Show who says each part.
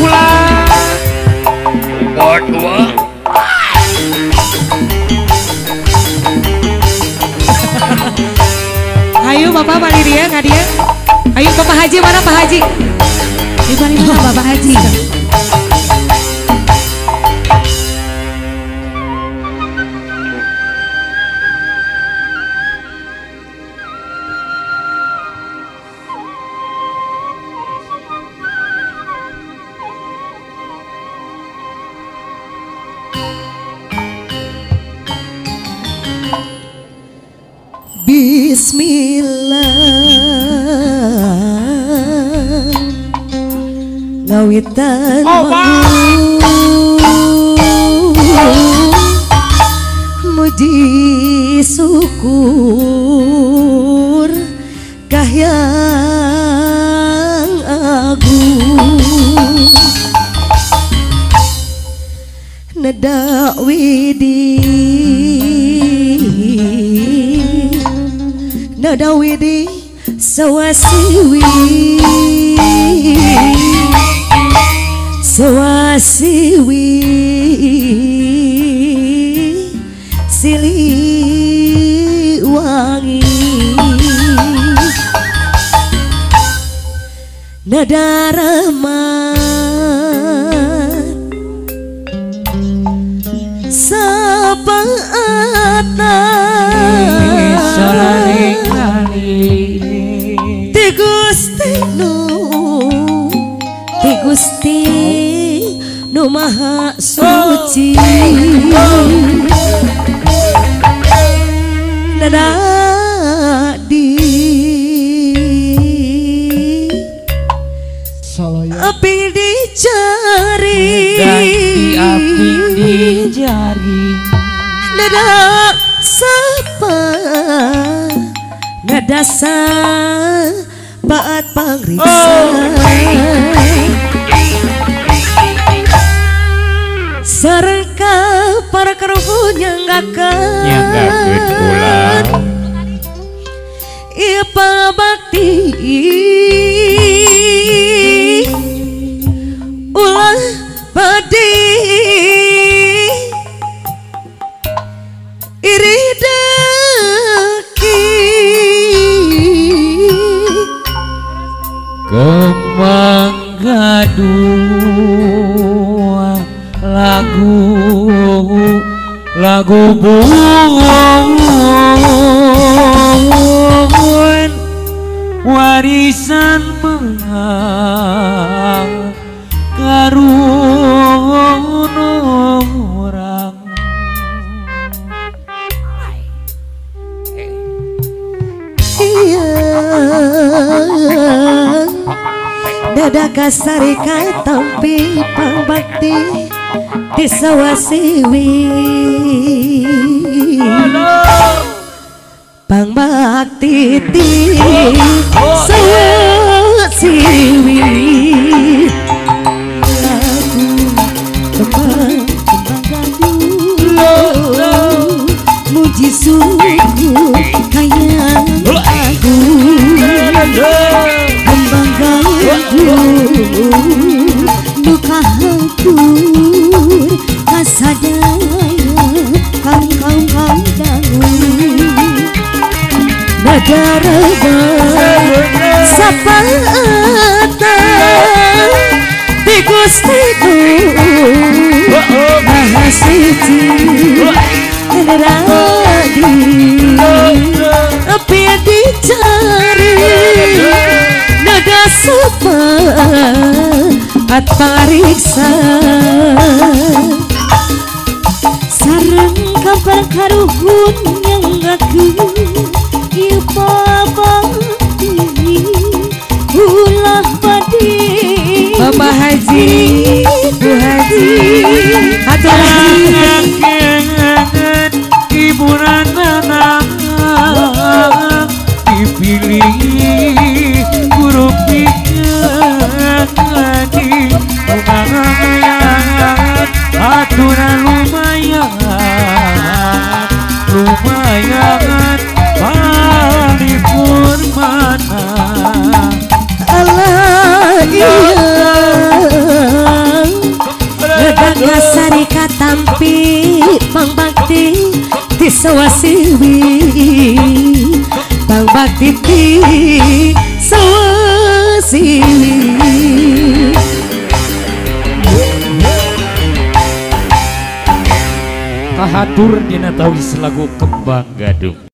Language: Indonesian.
Speaker 1: ulah berdua.
Speaker 2: Ayo Bapak Pak Liria, Nadia. Ayo Bapak Haji, mana Pak Haji? Di mana Bapak Haji?
Speaker 3: Bismillah ngawitan muji syukur kahyang agung nada nada widi sawasiwi siliwangi nada rahmat sabaatna Ti Gusti nu maha suci nadadi api di jari nada sapa nada saat pangriksa sarengka para karuhun nyanggakeun ulah ieu pabakti ulah badi iridaki
Speaker 1: kembang gaduh lagu buun warisan menang karun orang
Speaker 3: dada kasari kai tampi pangbakti di sawasiwi pangbakti di sawasiwi lagu kembang muji syukur kayang agung kembang duka hancur kasadaya kaum dangun negara sapaata di Gustiku maha suci radi api dicari nada saat pariksa sareng kabar karuhun nyanggakeun ieu pabakti ulah badi
Speaker 2: Bapak Haji, Bu Haji, atur
Speaker 1: hiburan anak dipilih guru pikan di lumayan aturan lumayan paripurna
Speaker 3: Allah iya sawasiwi Bang Baktiti sawasiwi
Speaker 1: Kahatur dina tawis lagu Kembang Gadung.